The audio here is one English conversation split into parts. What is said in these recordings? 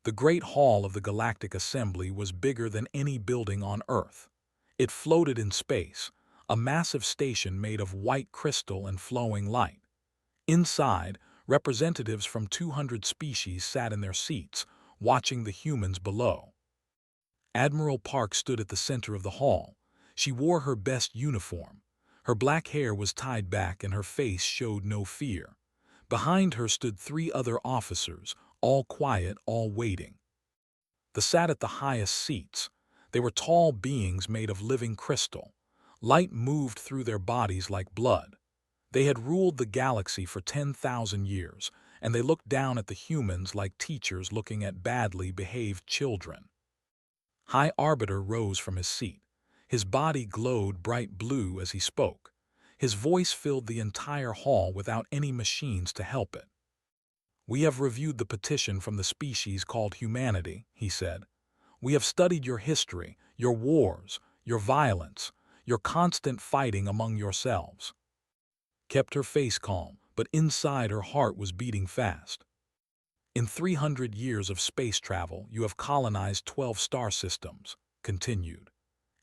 The Great Hall of the Galactic Assembly was bigger than any building on Earth. It floated in space, a massive station made of white crystal and flowing light. Inside, representatives from 200 species sat in their seats, watching the humans below. Admiral Park stood at the center of the hall. She wore her best uniform. Her black hair was tied back and her face showed no fear. Behind her stood 3 other officers, all quiet, all waiting. They sat at the highest seats. They were tall beings made of living crystal. Light moved through their bodies like blood. They had ruled the galaxy for 10,000 years, and they looked down at the humans like teachers looking at badly behaved children. High Arbiter rose from his seat. His body glowed bright blue as he spoke. His voice filled the entire hall without any machines to help it. "We have reviewed the petition from the species called humanity," he said. "We have studied your history, your wars, your violence, your constant fighting among yourselves." Kept her face calm, but inside her heart was beating fast. "In 300 years of space travel, you have colonized 12 star systems," continued.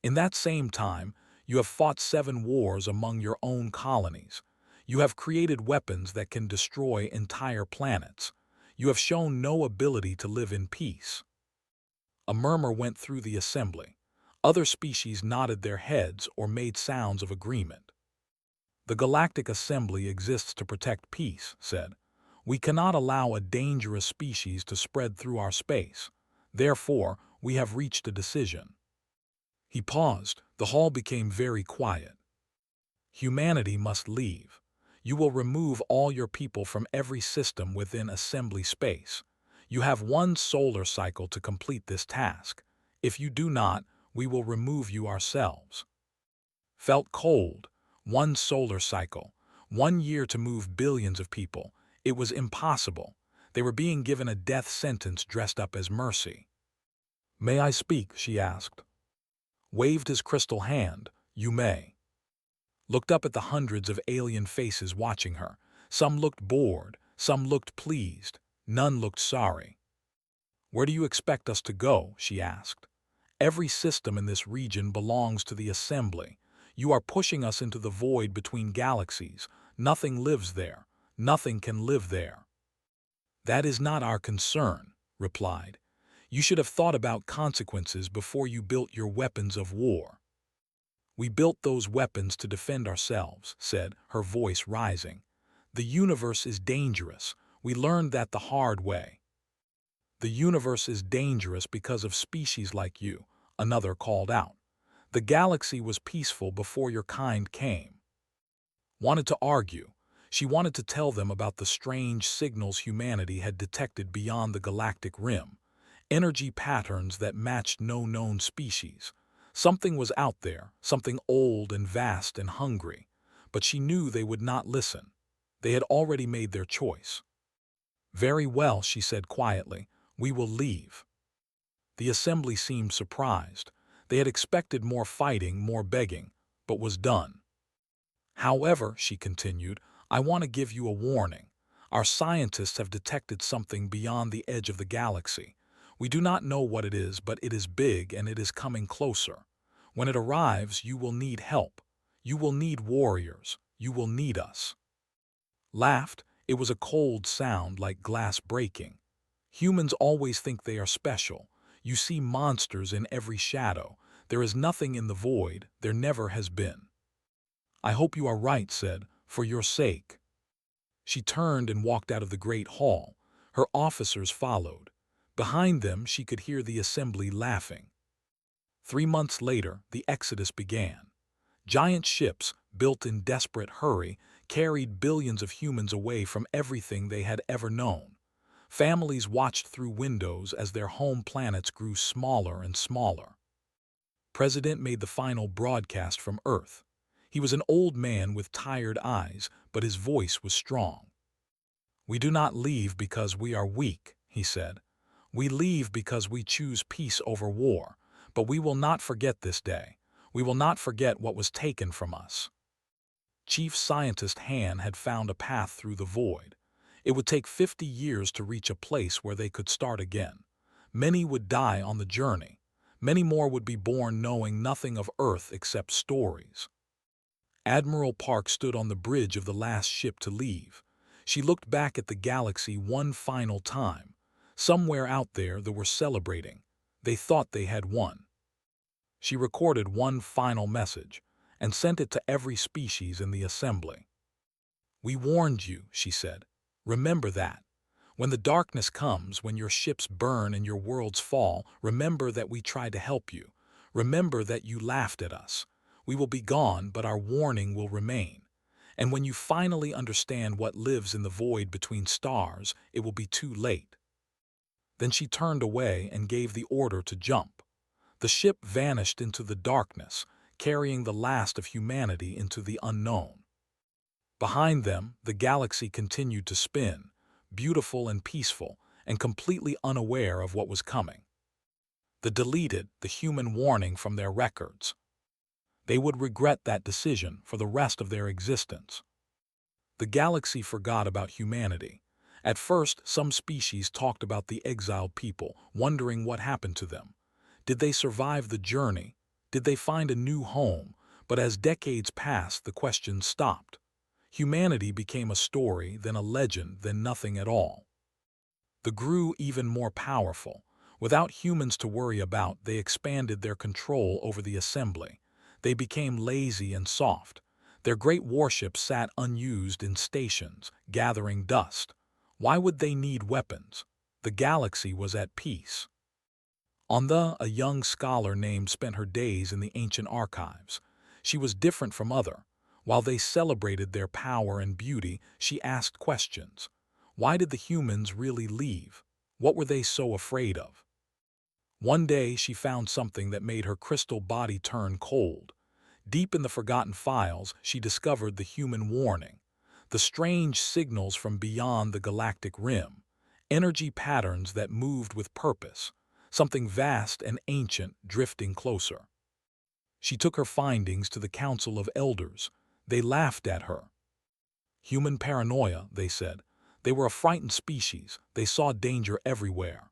"In that same time, you have fought 7 wars among your own colonies. You have created weapons that can destroy entire planets. You have shown no ability to live in peace." A murmur went through the assembly. Other species nodded their heads or made sounds of agreement. "The Galactic Assembly exists to protect peace," said. "We cannot allow a dangerous species to spread through our space. Therefore, we have reached a decision." He paused. The hall became very quiet. "Humanity must leave. You will remove all your people from every system within assembly space. You have 1 solar cycle to complete this task. If you do not, we will remove you ourselves." Felt cold. 1 solar cycle. 1 year to move billions of people. It was impossible. They were being given a death sentence dressed up as mercy. "May I speak?" she asked. Waved his crystal hand. "You may." Looked up at the hundreds of alien faces watching her. Some looked bored, some looked pleased, none looked sorry. "Where do you expect us to go?" she asked. "Every system in this region belongs to the Assembly. You are pushing us into the void between galaxies. Nothing lives there. Nothing can live there." "That is not our concern," replied. "You should have thought about consequences before you built your weapons of war." "We built those weapons to defend ourselves," said, her voice rising. "The universe is dangerous. We learned that the hard way." "The universe is dangerous because of species like you," another called out. "The galaxy was peaceful before your kind came." Wanted to argue. She wanted to tell them about the strange signals humanity had detected beyond the galactic rim, energy patterns that matched no known species. Something was out there, something old and vast and hungry, but she knew they would not listen. They had already made their choice. "Very well," she said quietly, "we will leave." The assembly seemed surprised. They had expected more fighting, more begging, but was done. "However," she continued, "I want to give you a warning. Our scientists have detected something beyond the edge of the galaxy. We do not know what it is, but it is big and it is coming closer. When it arrives, you will need help. You will need warriors. You will need us." Laughed. It was a cold sound like glass breaking. "Humans always think they are special. You see monsters in every shadow. There is nothing in the void. There never has been." "I hope you are right," said, "for your sake." She turned and walked out of the great hall. Her officers followed. Behind them, she could hear the assembly laughing. 3 months later, the exodus began. Giant ships, built in desperate hurry, carried billions of humans away from everything they had ever known. Families watched through windows as their home planets grew smaller and smaller. President made the final broadcast from Earth. He was an old man with tired eyes, but his voice was strong. "We do not leave because we are weak," he said. "We leave because we choose peace over war, but we will not forget this day. We will not forget what was taken from us." Chief Scientist Han had found a path through the void. It would take 50 years to reach a place where they could start again. Many would die on the journey. Many more would be born knowing nothing of Earth except stories. Admiral Park stood on the bridge of the last ship to leave. She looked back at the galaxy one final time. Somewhere out there they were celebrating. They thought they had won. She recorded one final message and sent it to every species in the assembly. "We warned you," she said. "Remember that. When the darkness comes, when your ships burn and your worlds fall, remember that we tried to help you. Remember that you laughed at us. We will be gone, but our warning will remain. And when you finally understand what lives in the void between stars, it will be too late." Then she turned away and gave the order to jump. The ship vanished into the darkness, carrying the last of humanity into the unknown. Behind them, the galaxy continued to spin, beautiful and peaceful, and completely unaware of what was coming. They deleted the human warning from their records. They would regret that decision for the rest of their existence. The galaxy forgot about humanity. At first, some species talked about the exiled people, wondering what happened to them. Did they survive the journey? Did they find a new home? But as decades passed, the questions stopped. Humanity became a story, then a legend, then nothing at all. They grew even more powerful. Without humans to worry about, they expanded their control over the assembly. They became lazy and soft. Their great warships sat unused in stations, gathering dust. Why would they need weapons? The galaxy was at peace. A young scholar named spent her days in the ancient archives. She was different from other. While they celebrated their power and beauty, she asked questions. Why did the humans really leave? What were they so afraid of? One day she found something that made her crystal body turn cold. Deep in the forgotten files, she discovered the human warning, the strange signals from beyond the galactic rim, energy patterns that moved with purpose, something vast and ancient drifting closer. She took her findings to the Council of Elders. They laughed at her. Human paranoia, they said. They were a frightened species. They saw danger everywhere.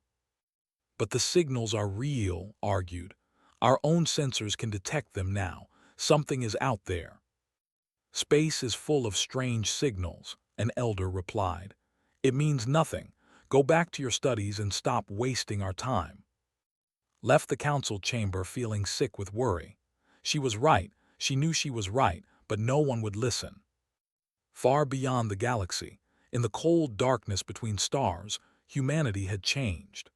But the signals are real, argued. Our own sensors can detect them now. Something is out there. Space is full of strange signals, an elder replied. It means nothing. Go back to your studies and stop wasting our time. Left the council chamber feeling sick with worry. She was right. She knew she was right, but no one would listen. Far beyond the galaxy, in the cold darkness between stars, humanity had changed.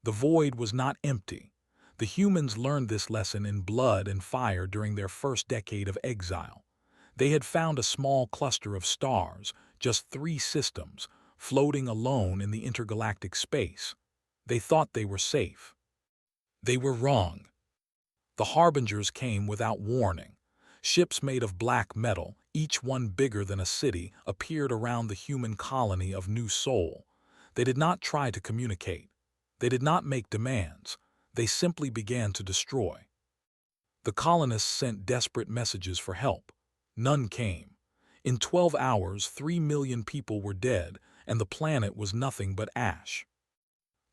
The void was not empty. The humans learned this lesson in blood and fire during their first decade of exile. They had found a small cluster of stars, just 3 systems, floating alone in the intergalactic space. They thought they were safe. They were wrong. The harbingers came without warning. Ships made of black metal, each one bigger than a city, appeared around the human colony of New Sol. They did not try to communicate. They did not make demands. They simply began to destroy. The colonists sent desperate messages for help. None came. In 12 hours, 3 million people were dead, and the planet was nothing but ash.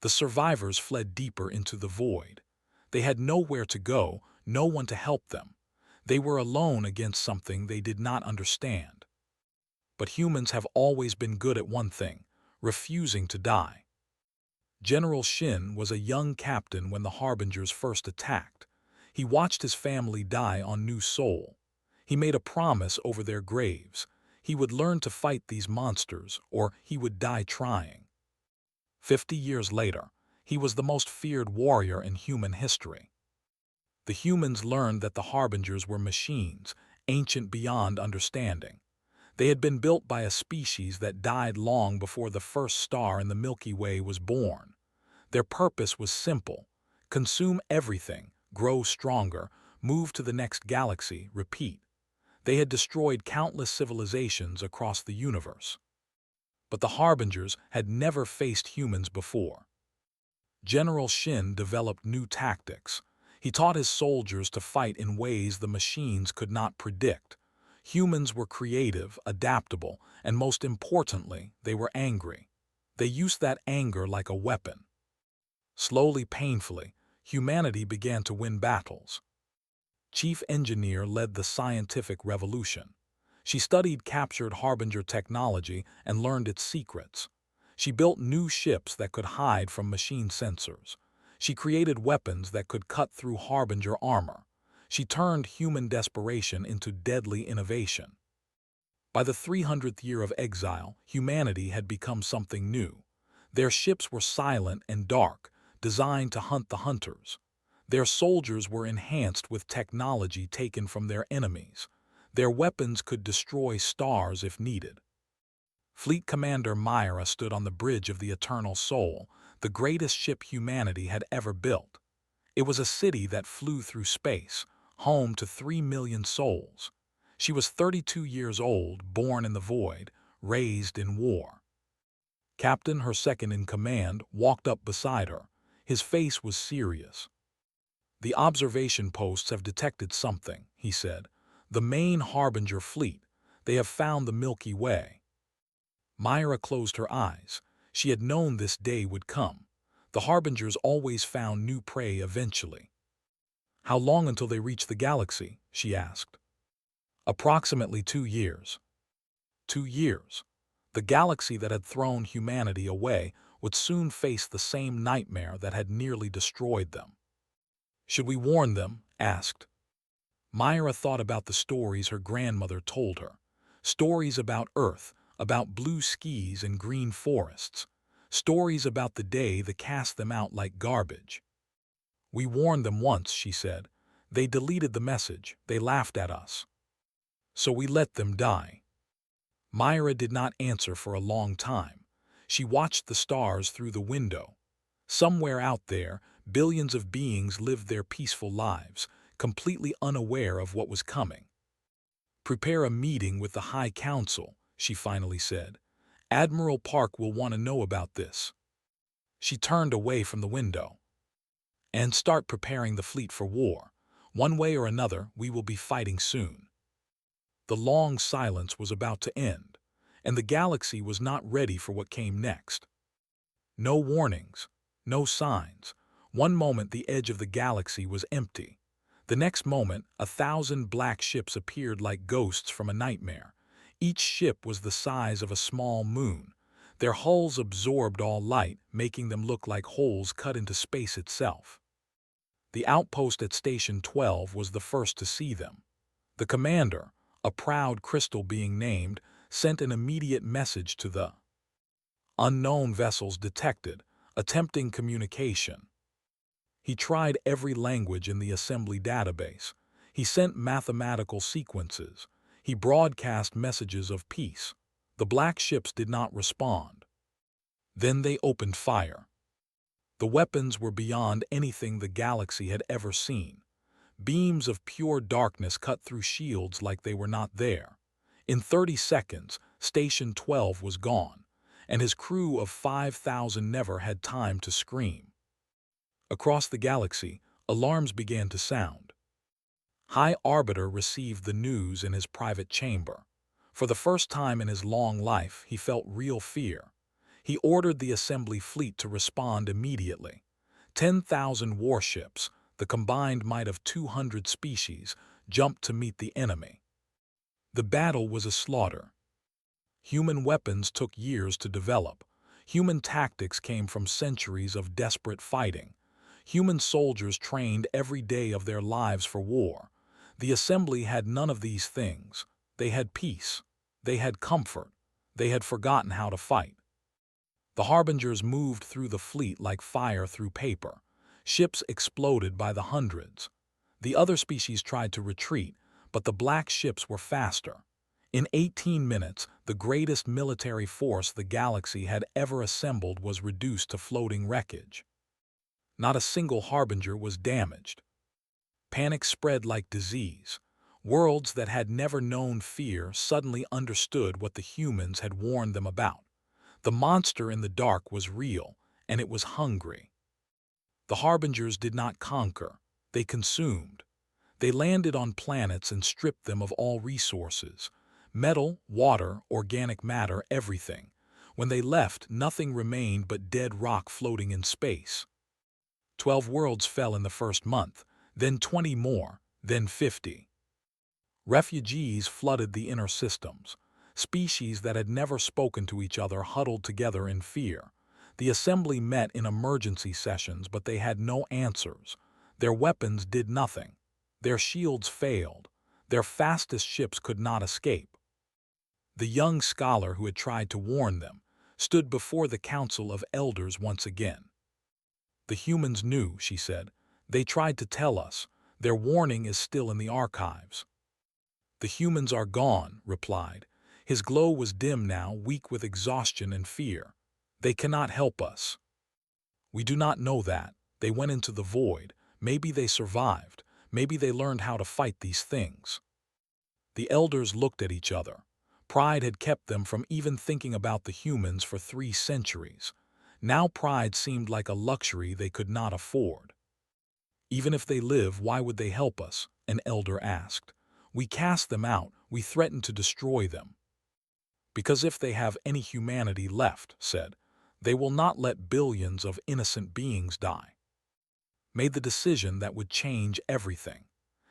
The survivors fled deeper into the void. They had nowhere to go, no one to help them. They were alone against something they did not understand. But humans have always been good at one thing, refusing to die. General Shin was a young captain when the harbingers first attacked. He watched his family die on New Sol. He made a promise over their graves. He would learn to fight these monsters, or he would die trying. 50 years later, he was the most feared warrior in human history. The humans learned that the harbingers were machines, ancient beyond understanding. They had been built by a species that died long before the first star in the Milky Way was born. Their purpose was simple: consume everything, grow stronger, move to the next galaxy, repeat. They had destroyed countless civilizations across the universe. But the harbingers had never faced humans before. General Shin developed new tactics. He taught his soldiers to fight in ways the machines could not predict. Humans were creative, adaptable, and most importantly, they were angry. They used that anger like a weapon. Slowly, painfully, humanity began to win battles. Chief Engineer led the scientific revolution. She studied captured Harbinger technology and learned its secrets. She built new ships that could hide from machine sensors. She created weapons that could cut through Harbinger armor. She turned human desperation into deadly innovation. By the 300th year of exile, humanity had become something new. Their ships were silent and dark, designed to hunt the hunters. Their soldiers were enhanced with technology taken from their enemies. Their weapons could destroy stars if needed. Fleet Commander Myra stood on the bridge of the Eternal Soul, the greatest ship humanity had ever built. It was a city that flew through space, home to 3 million souls. She was 32 years old, born in the void, raised in war. Captain, her second-in-command, walked up beside her. His face was serious. "The observation posts have detected something," he said. "The main Harbinger fleet. They have found the Milky Way." Myra closed her eyes. She had known this day would come. The Harbingers always found new prey eventually. "How long until they reach the galaxy?" she asked. "Approximately 2 years." 2 years. The galaxy that had thrown humanity away would soon face the same nightmare that had nearly destroyed them. "Should we warn them?" asked. Myra thought about the stories her grandmother told her. Stories about Earth, about blue skies and green forests. Stories about the day that cast them out like garbage. "We warned them once," she said. "They deleted the message. They laughed at us. So we let them die." Myra did not answer for a long time. She watched the stars through the window. Somewhere out there, billions of beings lived their peaceful lives, completely unaware of what was coming. "Prepare a meeting with the High Council," she finally said. "Admiral Park will want to know about this." She turned away from the window. "And start preparing the fleet for war. One way or another, we will be fighting soon." The long silence was about to end, and the galaxy was not ready for what came next. No warnings, no signs. One moment the edge of the galaxy was empty. The next moment, 1,000 black ships appeared like ghosts from a nightmare. Each ship was the size of a small moon. Their hulls absorbed all light, making them look like holes cut into space itself. The outpost at Station 12 was the first to see them. The commander, a proud crystal being named, sent an immediate message to the unknown vessels detected, attempting communication. He tried every language in the assembly database. He sent mathematical sequences. He broadcast messages of peace. The black ships did not respond. Then they opened fire. The weapons were beyond anything the galaxy had ever seen. Beams of pure darkness cut through shields like they were not there. In 30 seconds, Station 12 was gone, and his crew of 5,000 never had time to scream. Across the galaxy, alarms began to sound. High Arbiter received the news in his private chamber. For the first time in his long life, he felt real fear. He ordered the assembly fleet to respond immediately. 10,000 warships, the combined might of 200 species, jumped to meet the enemy. The battle was a slaughter. Human weapons took years to develop. Human tactics came from centuries of desperate fighting. Human soldiers trained every day of their lives for war. The assembly had none of these things. They had peace. They had comfort. They had forgotten how to fight. The Harbingers moved through the fleet like fire through paper. Ships exploded by the hundreds. The other species tried to retreat, but the black ships were faster. In 18 minutes, the greatest military force the galaxy had ever assembled was reduced to floating wreckage. Not a single Harbinger was damaged. Panic spread like disease. Worlds that had never known fear suddenly understood what the humans had warned them about. The monster in the dark was real, and it was hungry. The Harbingers did not conquer. They consumed. They landed on planets and stripped them of all resources. Metal, water, organic matter, everything. When they left, nothing remained but dead rock floating in space. 12 worlds fell in the first month, then 20 more, then 50. Refugees flooded the inner systems. Species that had never spoken to each other huddled together in fear. The assembly met in emergency sessions, but they had no answers. Their weapons did nothing. Their shields failed. Their fastest ships could not escape. The young scholar who had tried to warn them stood before the Council of Elders once again. "The humans knew," she said. "They tried to tell us. Their warning is still in the archives." "The humans are gone," replied. His glow was dim now, weak with exhaustion and fear. "They cannot help us." "We do not know that. They went into the void. Maybe they survived. Maybe they learned how to fight these things." The elders looked at each other. Pride had kept them from even thinking about the humans for 3 centuries. Now pride seemed like a luxury they could not afford. "Even if they live, why would they help us?" an elder asked. "We cast them out. We threaten to destroy them." "Because if they have any humanity left," said, "they will not let billions of innocent beings die." Made the decision that would change everything.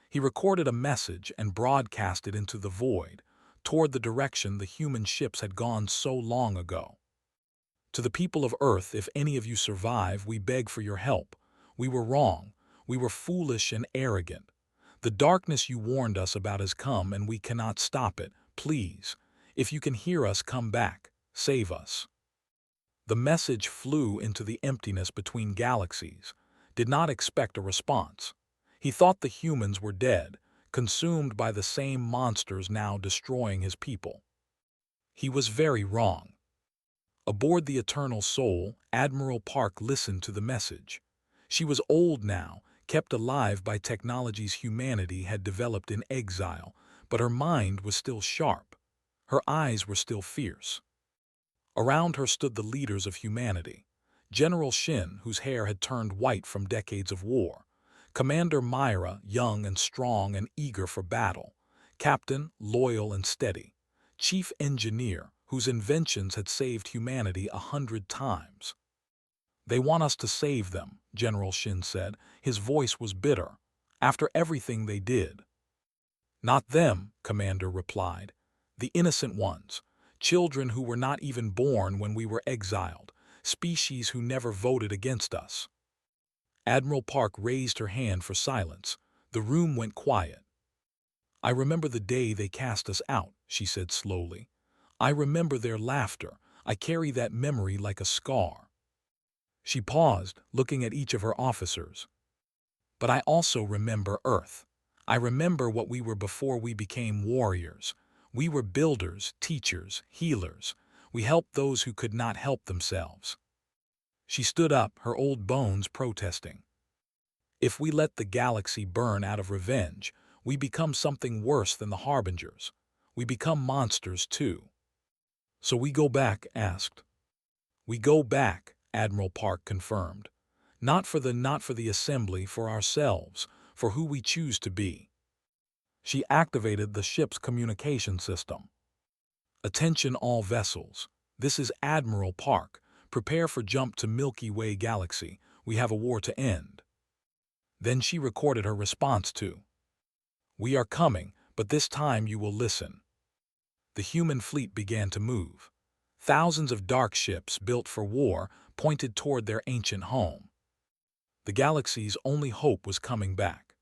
He recorded a message and broadcast it into the void, toward the direction the human ships had gone so long ago. "To the people of Earth, if any of you survive, we beg for your help. We were wrong. We were foolish and arrogant. The darkness you warned us about has come, and we cannot stop it. Please, if you can hear us, come back. Save us." The message flew into the emptiness between galaxies. Did not expect a response. He thought the humans were dead, consumed by the same monsters now destroying his people. He was very wrong. Aboard the Eternal Soul, Admiral Park listened to the message. She was old now, kept alive by technologies humanity had developed in exile, but her mind was still sharp. Her eyes were still fierce. Around her stood the leaders of humanity. General Shin, whose hair had turned white from decades of war. Commander Myra, young and strong and eager for battle. Captain, loyal and steady. Chief Engineer, whose inventions had saved humanity 100 times. "They want us to save them," General Shin said. His voice was bitter. "After everything they did." "Not them," Commander replied. "The innocent ones. Children who were not even born when we were exiled. Species who never voted against us." Admiral Park raised her hand for silence. The room went quiet. "I remember the day they cast us out," she said slowly. "I remember their laughter. I carry that memory like a scar." She paused, looking at each of her officers. "But I also remember Earth. I remember what we were before we became warriors. We were builders, teachers, healers. We helped those who could not help themselves." She stood up, her old bones protesting. "If we let the galaxy burn out of revenge, we become something worse than the Harbingers. We become monsters too." "So we go back?" asked. "We go back," Admiral Park confirmed. Not for the assembly, for ourselves, for who we choose to be." She activated the ship's communication system. "Attention all vessels. This is Admiral Park. Prepare for jump to Milky Way galaxy. We have a war to end." Then she recorded her response to, "We are coming, but this time you will listen." The human fleet began to move. Thousands of dark ships built for war pointed toward their ancient home. The galaxy's only hope was coming back.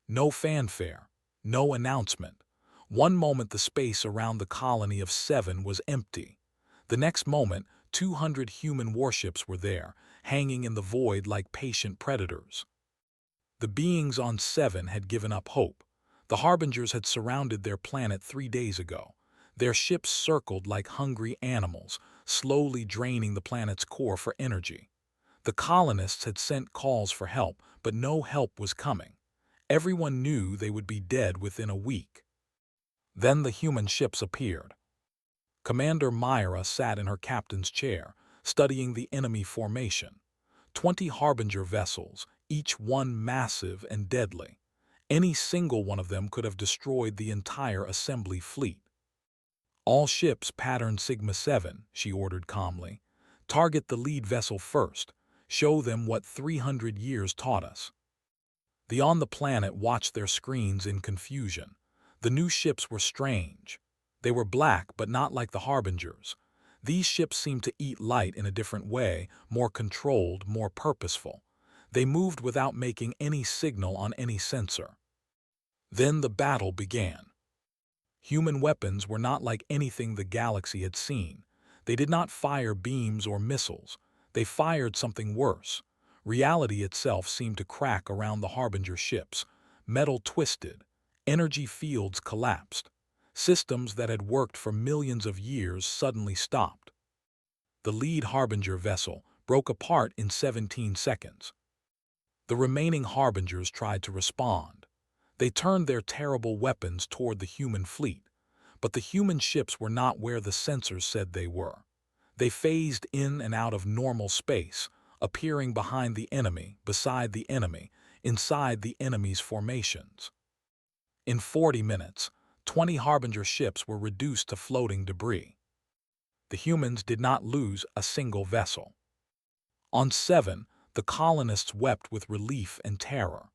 No fanfare, no announcement. One moment the space around the colony of 7 was empty. The next moment, 200 human warships were there, hanging in the void like patient predators. The beings on 7 had given up hope. The Harbingers had surrounded their planet 3 days ago. Their ships circled like hungry animals, slowly draining the planet's core for energy. The colonists had sent calls for help, but no help was coming. Everyone knew they would be dead within a week. Then the human ships appeared. Commander Myra sat in her captain's chair, studying the enemy formation. 20 Harbinger vessels, each one massive and deadly. Any single one of them could have destroyed the entire assembly fleet. "All ships pattern Sigma 7, she ordered calmly. "Target the lead vessel first. Show them what 300 years taught us. The on the planet watched their screens in confusion. The new ships were strange. They were black, but not like the Harbingers. These ships seemed to eat light in a different way, more controlled, more purposeful. They moved without making any signal on any sensor. Then the battle began. Human weapons were not like anything the galaxy had seen. They did not fire beams or missiles. They fired something worse. Reality itself seemed to crack around the Harbinger ships. Metal twisted. Energy fields collapsed. Systems that had worked for millions of years suddenly stopped. The lead Harbinger vessel broke apart in 17 seconds. The remaining Harbingers tried to respond. They turned their terrible weapons toward the human fleet, but the human ships were not where the sensors said they were. They phased in and out of normal space, appearing behind the enemy, beside the enemy, inside the enemy's formations. In 40 minutes, 20 Harbinger ships were reduced to floating debris. The humans did not lose a single vessel. On 7, the colonists wept with relief and terror.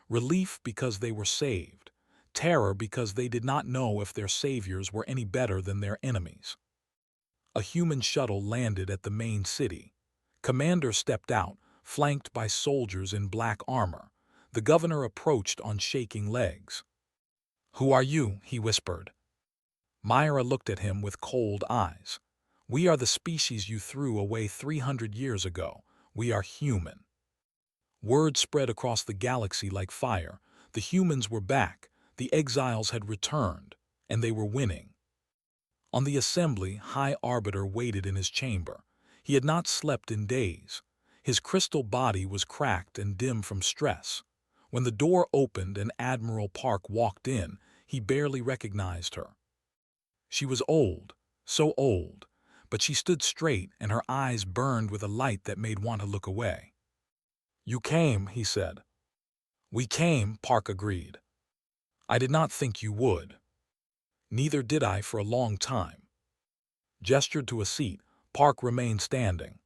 Relief because they were saved. Terror because they did not know if their saviors were any better than their enemies. A human shuttle landed at the main city. Commander stepped out, flanked by soldiers in black armor. The governor approached on shaking legs. "Who are you?" he whispered. Myra looked at him with cold eyes. "We are the species you threw away 300 years ago. We are human." Word spread across the galaxy like fire. The humans were back, the exiles had returned, and they were winning. On the assembly, High Arbiter waited in his chamber. He had not slept in days. His crystal body was cracked and dim from stress. When the door opened and Admiral Park walked in, he barely recognized her. She was old, so old, but she stood straight and her eyes burned with a light that made one to look away. "You came," he said. "We came," Park agreed. "I did not think you would." "Neither did I for a long time." Gestured to a seat, Park remained standing.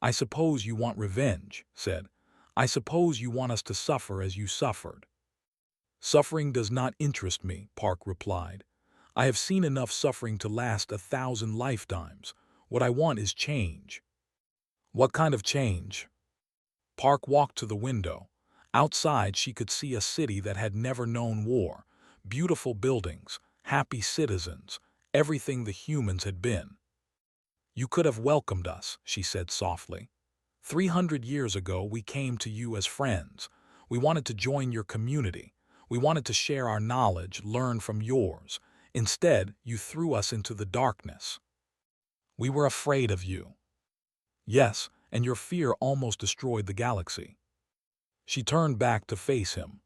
"I suppose you want revenge," said. "I suppose you want us to suffer as you suffered." "Suffering does not interest me," Park replied. "I have seen enough suffering to last 1,000 lifetimes. What I want is change." "What kind of change?" Park walked to the window. Outside she could see a city that had never known war. Beautiful buildings, happy citizens, everything the humans had been. "You could have welcomed us," she said softly. 300 years ago we came to you as friends. We wanted to join your community. We wanted to share our knowledge, learn from yours. Instead, you threw us into the darkness. We were afraid of you." "Yes, and your fear almost destroyed the galaxy." She turned back to face him.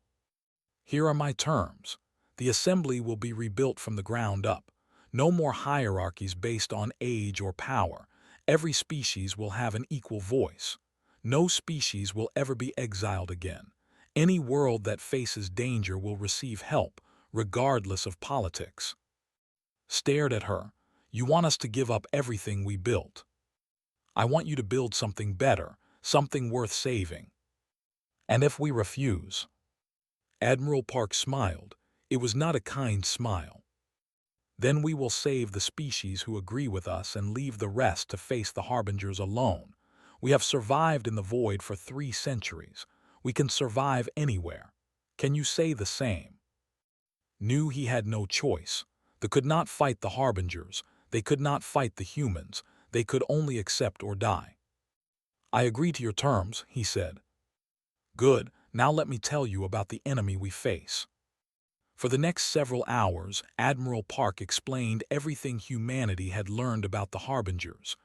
"Here are my terms. The assembly will be rebuilt from the ground up. No more hierarchies based on age or power. Every species will have an equal voice. No species will ever be exiled again. Any world that faces danger will receive help, regardless of politics." Stared at her. "You want us to give up everything we built." "I want you to build something better, something worth saving." "And if we refuse?" Admiral Park smiled. It was not a kind smile. "Then we will save the species who agree with us and leave the rest to face the Harbingers alone. We have survived in the void for 3 centuries. We can survive anywhere. Can you say the same?" Knew he had no choice. They could not fight the Harbingers. They could not fight the humans. They could only accept or die. "I agree to your terms," he said. "Good, now let me tell you about the enemy we face." For the next several hours, Admiral Park explained everything humanity had learned about the Harbingers.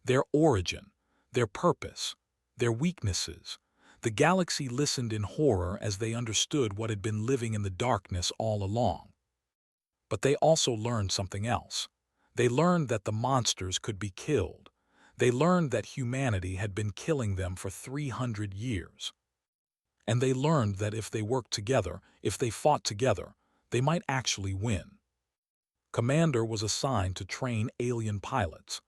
Their origin, their purpose, their weaknesses. The galaxy listened in horror as they understood what had been living in the darkness all along. But they also learned something else. They learned that the monsters could be killed. They learned that humanity had been killing them for 300 years. And they learned that if they worked together, if they fought together, they might actually win. Commander was assigned to train alien pilots.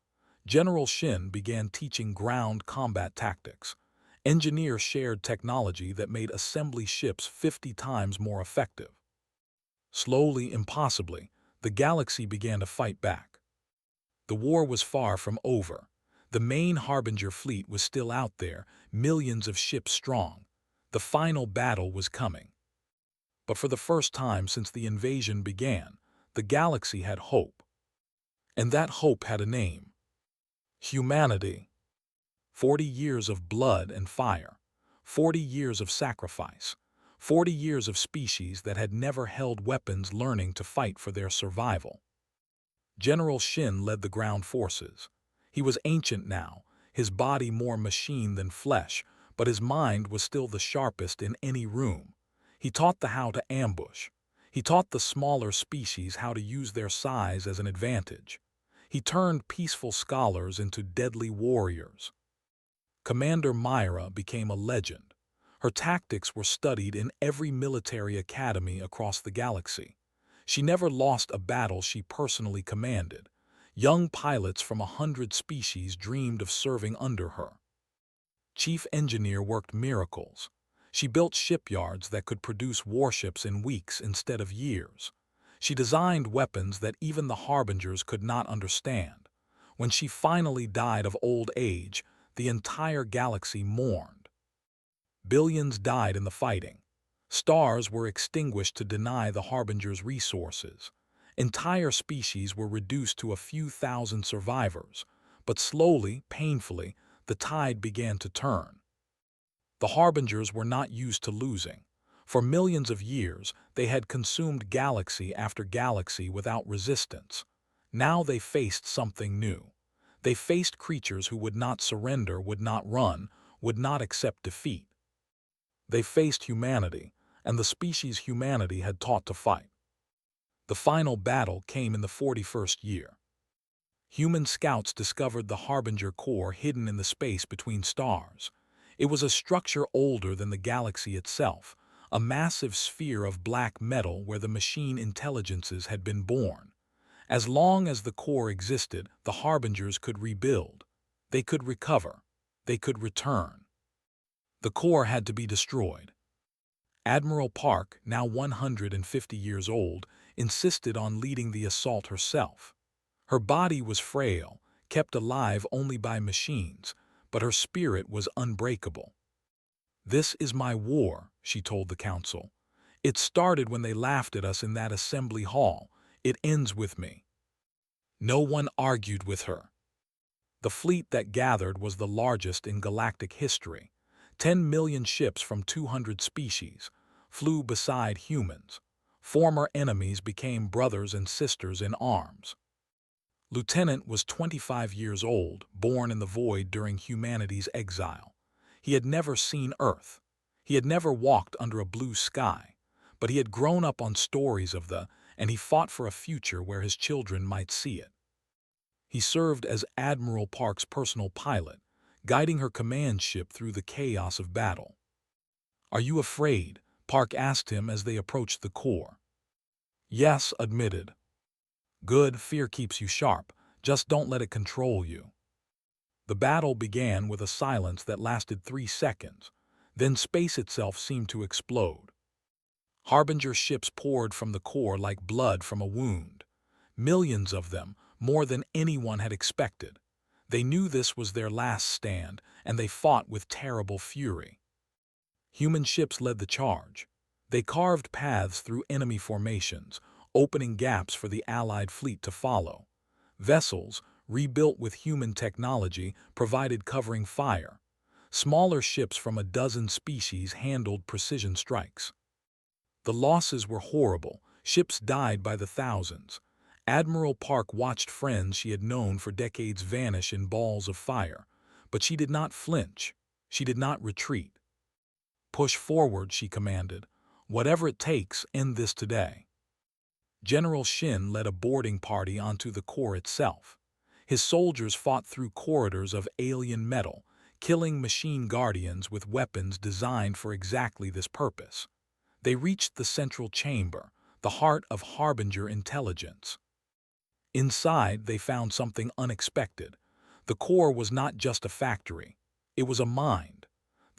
General Shin began teaching ground combat tactics. Engineers shared technology that made assembly ships 50 times more effective. Slowly, impossibly, the galaxy began to fight back. The war was far from over. The main Harbinger fleet was still out there, millions of ships strong. The final battle was coming. But for the first time since the invasion began, the galaxy had hope. And that hope had a name. Humanity. 40 years of blood and fire. 40 years of sacrifice. 40 years of species that had never held weapons learning to fight for their survival. General Shin led the ground forces. He was ancient now, his body more machine than flesh, but his mind was still the sharpest in any room. He taught the how to ambush. He taught the smaller species how to use their size as an advantage. He turned peaceful scholars into deadly warriors. Commander Myra became a legend. Her tactics were studied in every military academy across the galaxy. She never lost a battle she personally commanded. Young pilots from 100 species dreamed of serving under her. Chief Engineer worked miracles. She built shipyards that could produce warships in weeks instead of years. She designed weapons that even the Harbingers could not understand. When she finally died of old age, the entire galaxy mourned. Billions died in the fighting. Stars were extinguished to deny the Harbingers resources. Entire species were reduced to a few thousand survivors, but slowly, painfully, the tide began to turn. The Harbingers were not used to losing. For millions of years, they had consumed galaxy after galaxy without resistance. Now they faced something new. They faced creatures who would not surrender, would not run, would not accept defeat. They faced humanity, and the species humanity had taught to fight. The final battle came in the 41st year. Human scouts discovered the Harbinger core hidden in the space between stars. It was a structure older than the galaxy itself, a massive sphere of black metal where the machine intelligences had been born. As long as the core existed, the Harbingers could rebuild. They could recover. They could return. The core had to be destroyed. Admiral Park, now 150 years old, insisted on leading the assault herself. Her body was frail, kept alive only by machines, but her spirit was unbreakable. "This is my war," she told the council. "It started when they laughed at us in that assembly hall. It ends with me." No one argued with her. The fleet that gathered was the largest in galactic history. 10 million ships from 200 species flew beside humans. Former enemies became brothers and sisters in arms. Lieutenant was 25 years old, born in the void during humanity's exile. He had never seen Earth. He had never walked under a blue sky. But he had grown up on stories of and he fought for a future where his children might see it. He served as Admiral Park's personal pilot, guiding her command ship through the chaos of battle. "Are you afraid?" Park asked him as they approached the core. "Yes," admitted. "Good, fear keeps you sharp. Just don't let it control you." The battle began with a silence that lasted 3 seconds. Then space itself seemed to explode. Harbinger ships poured from the core like blood from a wound. Millions of them, more than anyone had expected. They knew this was their last stand, and they fought with terrible fury. Human ships led the charge. They carved paths through enemy formations, opening gaps for the Allied fleet to follow. Vessels, rebuilt with human technology, provided covering fire. Smaller ships from a dozen species handled precision strikes. The losses were horrible. Ships died by the thousands. Admiral Park watched friends she had known for decades vanish in balls of fire. But she did not flinch. She did not retreat. "Push forward," she commanded. "Whatever it takes, end this today." General Shin led a boarding party onto the core itself. His soldiers fought through corridors of alien metal, killing machine guardians with weapons designed for exactly this purpose. They reached the central chamber, the heart of Harbinger intelligence. Inside, they found something unexpected. The core was not just a factory. It was a mind.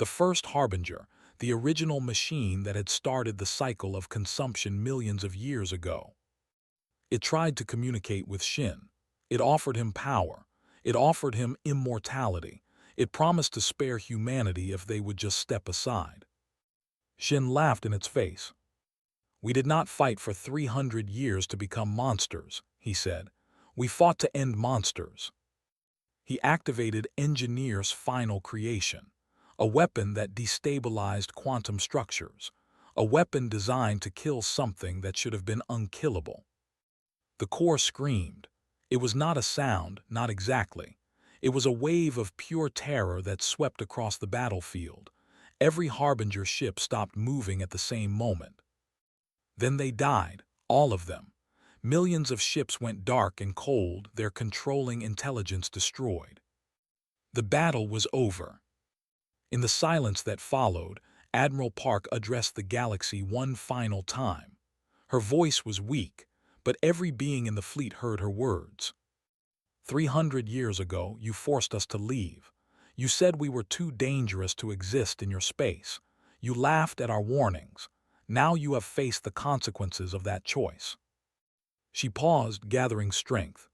the first harbinger, the original machine that had started the cycle of consumption millions of years ago. It tried to communicate with Shin. It offered him power. It offered him immortality. It promised to spare humanity if they would just step aside. Shin laughed in its face. "We did not fight for 300 years to become monsters," he said. "We fought to end monsters." He activated Engineer's final creation, a weapon that destabilized quantum structures, a weapon designed to kill something that should have been unkillable. The core screamed. It was not a sound, not exactly. It was a wave of pure terror that swept across the battlefield. Every harbinger ship stopped moving at the same moment. Then they died, all of them. Millions of ships went dark and cold, their controlling intelligence destroyed. The battle was over. In the silence that followed, Admiral Park addressed the galaxy one final time. Her voice was weak, but every being in the fleet heard her words. 300 years ago, you forced us to leave. You said we were too dangerous to exist in your space. You laughed at our warnings. Now you have faced the consequences of that choice." She paused, gathering strength.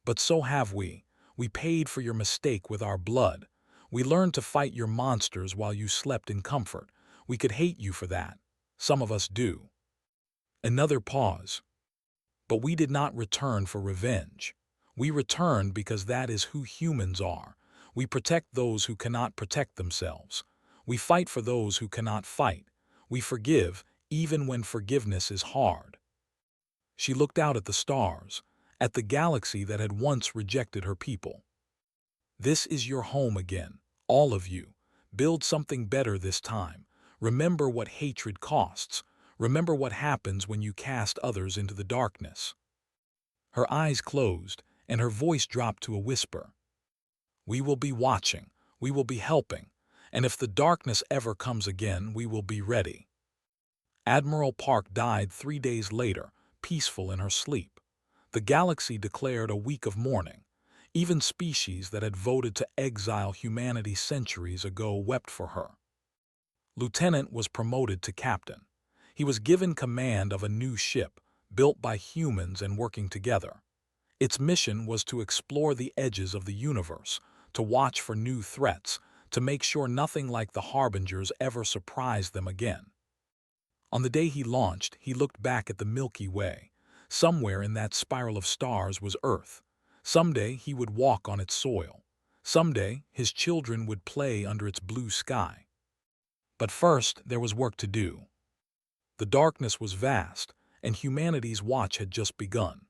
"But so have we. We paid for your mistake with our blood. We learned to fight your monsters while you slept in comfort. We could hate you for that. Some of us do." Another pause. "But we did not return for revenge. We returned because that is who humans are. We protect those who cannot protect themselves. We fight for those who cannot fight. We forgive, even when forgiveness is hard." She looked out at the stars, at the galaxy that had once rejected her people. "This is your home again, all of you. Build something better this time. Remember what hatred costs. Remember what happens when you cast others into the darkness." Her eyes closed, and her voice dropped to a whisper. "We will be watching. We will be helping. And if the darkness ever comes again, we will be ready." Admiral Park died 3 days later, peaceful in her sleep. The galaxy declared a week of mourning. Even species that had voted to exile humanity centuries ago wept for her. Lieutenant was promoted to captain. He was given command of a new ship, built by humans and working together. Its mission was to explore the edges of the universe, to watch for new threats, to make sure nothing like the Harbingers ever surprised them again. On the day he launched, he looked back at the Milky Way. Somewhere in that spiral of stars was Earth. Someday he would walk on its soil. Someday his children would play under its blue sky. But first there was work to do. The darkness was vast, and humanity's watch had just begun.